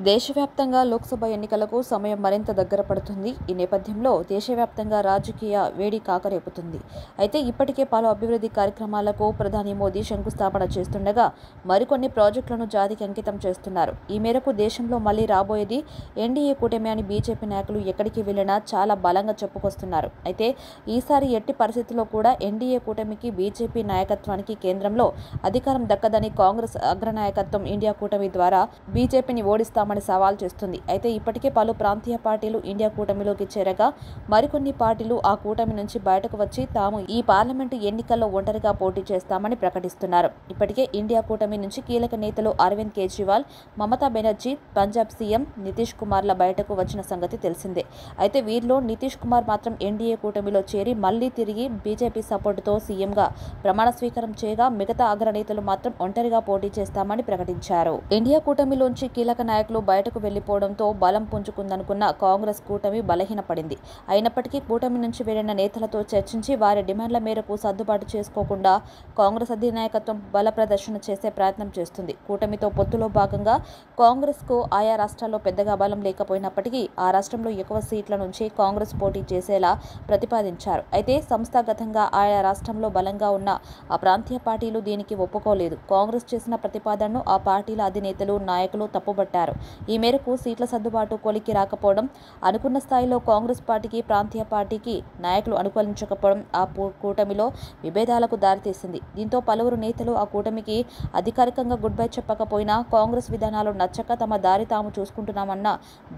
దేశవ్యాప్తంగా లోక్సభ ఎన్నికలకు సమయం మరింత దగ్గర పడుతుంది. ఈ నేపథ్యంలో దేశవ్యాప్తంగా రాజకీయ వేడి కాకరేపుతుంది. అయితే ఇప్పటికే పలు అభివృద్ధి కార్యక్రమాలకు ప్రధాని మోదీ శంకుస్థాపన చేస్తుండగా మరికొన్ని ప్రాజెక్టులను జాతికి అంకితం చేస్తున్నారు. ఈ మేరకు దేశంలో మళ్లీ రాబోయేది ఎన్డీఏ కూటమి అని బీజేపీ నాయకులు ఎక్కడికి వెళ్లినా చాలా బలంగా చెప్పుకొస్తున్నారు. అయితే ఈసారి ఎట్టి పరిస్థితుల్లో కూడా ఎన్డీఏ కూటమికి, బీజేపీ నాయకత్వానికి కేంద్రంలో అధికారం దక్కదని కాంగ్రెస్ అగ్రనాయకత్వం ఇండియా కూటమి ద్వారా బీజేపీని ఓడిస్తామని సవాల్ చేస్తుంది. అయితే ఇప్పటికే పలు ప్రాంతీయ పార్టీలు ఇండియా కూటమిలోకి చేరగా మరికొన్ని పార్టీలు ఆ కూటమి నుంచి బయటకు వచ్చి తాము ఈ పార్లమెంటు ఎన్నికల్లో ఒంటరిగా పోటీ చేస్తామని ప్రకటిస్తున్నారు. ఇప్పటికే ఇండియా కూటమి నుంచి కీలక నేతలు అరవింద్ కేజ్రీవాల్, మమతా బెనర్జీ, పంజాబ్ సీఎం నితీష్ కుమార్ల బయటకు వచ్చిన సంగతి తెలిసిందే. అయితే వీరిలో నితీష్ కుమార్ మాత్రం ఎన్డీఏ కూటమిలో చేరి మళ్లీ తిరిగి బీజేపీ సపోర్టుతో సీఎంగా ప్రమాణ స్వీకారం చేయగా మిగతా అగ్రనేతలు మాత్రం ఒంటరిగా పోటీ చేస్తామని ప్రకటించారు. ఇండియా కూటమిలోంచి కీలక నాయకులు బయటకు వెళ్లిపోవడంతో బలం పుంజుకుందనుకున్న కాంగ్రెస్ కూటమి బలహీనపడింది. అయినప్పటికీ కూటమి నుంచి వెళ్లిన నేతలతో చర్చించి వారి డిమాండ్ల మేరకు సర్దుబాటు చేసుకోకుండా కాంగ్రెస్ అధినాయకత్వం బల ప్రదర్శన చేసే ప్రయత్నం చేస్తుంది. కూటమితో పొత్తులో భాగంగా కాంగ్రెస్కు ఆయా రాష్ట్రాల్లో పెద్దగా బలం లేకపోయినప్పటికీ ఆ రాష్ట్రంలో ఎక్కువ సీట్ల నుంచి కాంగ్రెస్ పోటీ చేసేలా ప్రతిపాదించారు. అయితే సంస్థాగతంగా ఆయా రాష్ట్రంలో బలంగా ఉన్న ఆ ప్రాంతీయ పార్టీలు దీనికి ఒప్పుకోలేదు. కాంగ్రెస్ చేసిన ప్రతిపాదనను ఆ పార్టీల అధినేతలు, నాయకులు తప్పుబట్టారు. ఈ మేరకు సీట్ల సర్దుబాటు కొలికి రాకపోవడం, అనుకున్న స్థాయిలో కాంగ్రెస్ పార్టీకి, ప్రాంతీయ పార్టీకి నాయకులు అనుకూలించకపోవడం ఆ కూటమిలో విభేదాలకు దారితీసింది. దీంతో పలువురు నేతలు ఆ కూటమికి అధికారికంగా గుడ్ బై చెప్పకపోయినా కాంగ్రెస్ విధానాలు నచ్చక తమ దారి తాము చూసుకుంటున్నామన్న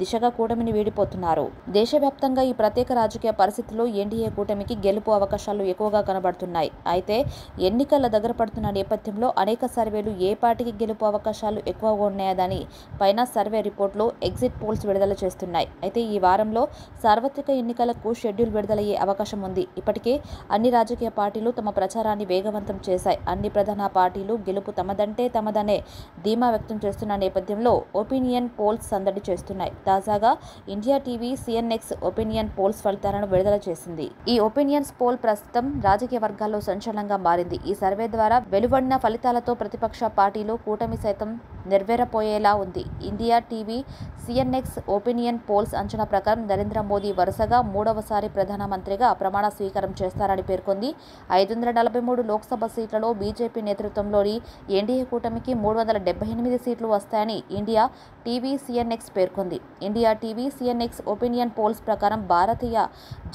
దిశగా కూటమిని వీడిపోతున్నారు. దేశవ్యాప్తంగా ఈ ప్రత్యేక రాజకీయ పరిస్థితుల్లో ఎన్డీఏ కూటమికి గెలుపు అవకాశాలు ఎక్కువగా కనబడుతున్నాయి. అయితే ఎన్నికల దగ్గర పడుతున్న నేపథ్యంలో అనేక సర్వేలు ఏ పార్టీకి గెలుపు అవకాశాలు ఎక్కువగా ఉన్నాయని పైన సర్వే రిపోర్టులు, ఎగ్జిట్ పోల్స్ విడుదల చేస్తున్నాయి. అయితే ఈ వారంలో సార్వత్రిక ఎన్నికలకు షెడ్యూల్ విడుదలయ్యే అవకాశం ఉంది. ఇప్పటికే అన్ని రాజకీయ పార్టీలు తమ ప్రచారాన్ని వేగవంతం చేశాయి. అన్ని ప్రధాన పార్టీలు గెలుపు తమదంటే తమదనే ధీమా వ్యక్తం చేస్తున్న నేపథ్యంలో ఒపీనియన్ పోల్స్ సందడి చేస్తున్నాయి. తాజాగా India TV CNX opinion polls ఫలితాలను విడుదల చేసింది. ఈ ఒపీనియన్స్ పోల్ ప్రస్తుతం రాజకీయ వర్గాల్లో సంచలనంగా మారింది. ఈ సర్వే ద్వారా వెలువడిన ఫలితాలతో ప్రతిపక్ష పార్టీలు, కూటమి సైతం నెరవేరపోయేలా ఉంది. India TV CNX opinion polls అంచనా ప్రకారం నరేంద్ర మోదీ వరుసగా మూడవసారి ప్రధానమంత్రిగా ప్రమాణ స్వీకారం చేస్తారని పేర్కొంది. 543 లోక్సభ సీట్లలో బీజేపీ నేతృత్వంలోని ఎన్డీఏ కూటమికి 378 సీట్లు వస్తాయని ఇండియా టీవీ సిఎన్ఎక్స్ పేర్కొంది. India TV CNX opinion polls ప్రకారం భారతీయ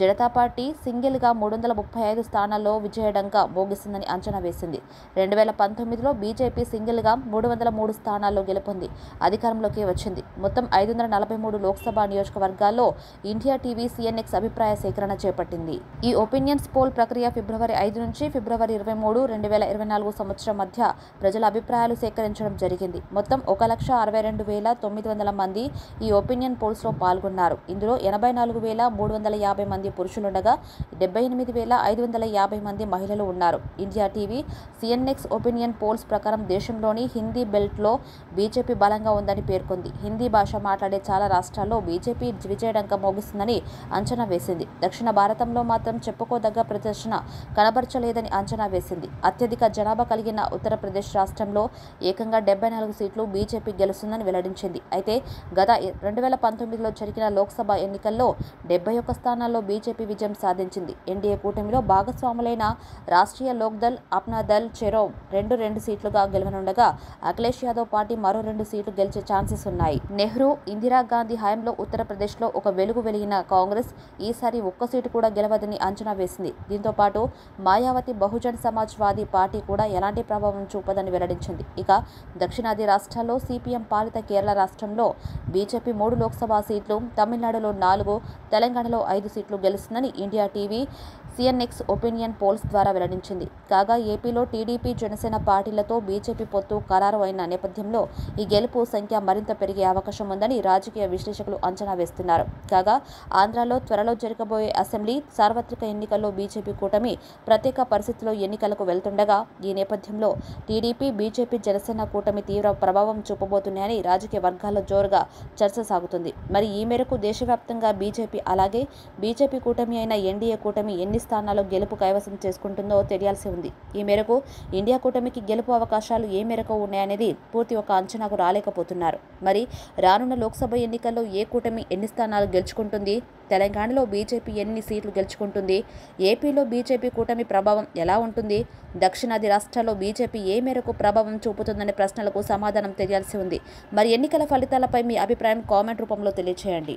జనతా పార్టీ సింగిల్గా 335 స్థానాల్లో విజయఢంకా మోగిస్తుందని అంచనా వేసింది. 2019లో బీజేపీ సింగిల్గా 303 స్థానాల్లో గెలుపొంది అధికారంలోకి వచ్చింది. మొత్తం 543 లోక్సభ నియోజకవర్గాల్లో ఇండియా టీవీ సిఎన్ఎక్స్ అభిప్రాయ సేకరణ చేపట్టింది. ఈ ఒపీనియన్స్ పోల్ ప్రక్రియ ఫిబ్రవరి 5 నుంచి ఫిబ్రవరి 23, 2024 సంవత్సరం మధ్య ప్రజల అభిప్రాయాలు సేకరించడం జరిగింది. మొత్తం 1,62,900 మంది ఈ ఒపీనియన్ పోల్స్లో పాల్గొన్నారు. ఇందులో 84,350 మంది పురుషులుండగా 78,550 మంది మహిళలు ఉన్నారు. India TV CNX opinion polls ప్రకారం దేశంలోని హిందీ బెల్ట్లో బీజేపీ బలంగా ఉందని పేర్కొంది. హిందీ భాష మాట్లాడే చాలా రాష్ట్రాల్లో బీజేపీ విజయఢంక మోగిస్తుందని అంచనా వేసింది. దక్షిణ భారతంలో మాత్రం చెప్పుకోదగ్గ ప్రదర్శన కనబరచలేదని అంచనా వేసింది. అత్యధిక జనాభా కలిగిన ఉత్తరప్రదేశ్ రాష్ట్రంలో ఏకంగా 74 సీట్లు బీజేపీ గెలుస్తుందని వెల్లడించింది. అయితే గత 2019లో జరిగిన లోక్సభ ఎన్నికల్లో 71 స్థానాల్లో బీజేపీ విజయం సాధించింది. ఎన్డీఏ కూటమిలో భాగస్వాములైన రాష్ట్రీయ లోక్దల్, అప్నా దల్ చెరో 2 సీట్లుగా గెలవనుండగా అఖిలేష్ యాదవ్ పార్టీ మరో 2 సీట్లు గెలిచే ఛాన్సెస్ ఉన్నాయి. నెహ్రూ, ఇందిరాగాంధీ హయాంలో ఉత్తరప్రదేశ్లో ఒక వెలుగు వెలిగిన కాంగ్రెస్ ఈసారి ఒక్క సీటు కూడా గెలవదని అంచనా వేసింది. దీంతో పాటు మాయావతి బహుజన్ సమాజ్ వాదీ పార్టీ కూడా ఎలాంటి ప్రభావం చూపదని వెల్లడించింది. ఇక దక్షిణాది రాష్ట్రాల్లో సిపిఎం పాలిత కేరళ రాష్ట్రంలో బీజేపీ 3 లోక్సభ సీట్లు, తమిళనాడులో 4, తెలంగాణలో 5 సీట్లు గెలుస్తుందని India TV CNX opinion polls ద్వారా వెల్లడించింది. కాగా ఏపీలో టీడీపీ, జనసేన పార్టీలతో బీజేపీ పొత్తు ఖరారు అయిన నేపథ్యంలో ఈ గెలుపు సంఖ్య మరింత పెరిగే అవకాశం ఉందని రాజకీయ విశ్లేషకులు అంచనా వేస్తున్నారు. కాగా ఆంధ్రాలో త్వరలో జరగబోయే అసెంబ్లీ, సార్వత్రిక ఎన్నికల్లో బీజేపీ కూటమి ప్రత్యేక పరిస్థితుల్లో ఎన్నికలకు వెళ్తుండగా ఈ నేపథ్యంలో టీడీపీ, బీజేపీ, జనసేన కూటమి తీవ్ర ప్రభావం చూపబోతున్నాయని రాజకీయ వర్గాల్లో జోరుగా చర్చ సాగుతుంది. మరి ఈ మేరకు దేశవ్యాప్తంగా బీజేపీ అలాగే బీజేపీ కూటమి అయిన ఎన్డీఏ కూటమి ఎన్ని స్థానాల్లో గెలుపు కైవసం చేసుకుంటుందో తెలియాల్సి ఉంది. ఈ మేరకు ఇండియా కూటమికి గెలుపు అవకాశాలు ఏ మేరకు ఉన్నాయనేది పూర్తి ఒక అంచనాకు రాలేకపోతున్నారు. మరి రానున్న లోక్సభ ఎన్నికల్లో ఏ కూటమి ఎన్ని స్థానాలు గెలుచుకుంటుంది? తెలంగాణలో బీజేపీ ఎన్ని సీట్లు గెలుచుకుంటుంది? ఏపీలో బీజేపీ కూటమి ప్రభావం ఎలా ఉంటుంది? దక్షిణాది రాష్ట్రాల్లో బీజేపీ ఏ మేరకు ప్రభావం చూపుతుందనే ప్రశ్నలకు సమాధానం తెలియాల్సి ఉంది. మరి ఎన్నికల ఫలితాలపై మీ అభిప్రాయం కామెంట్ రూపంలో తెలియజేయండి.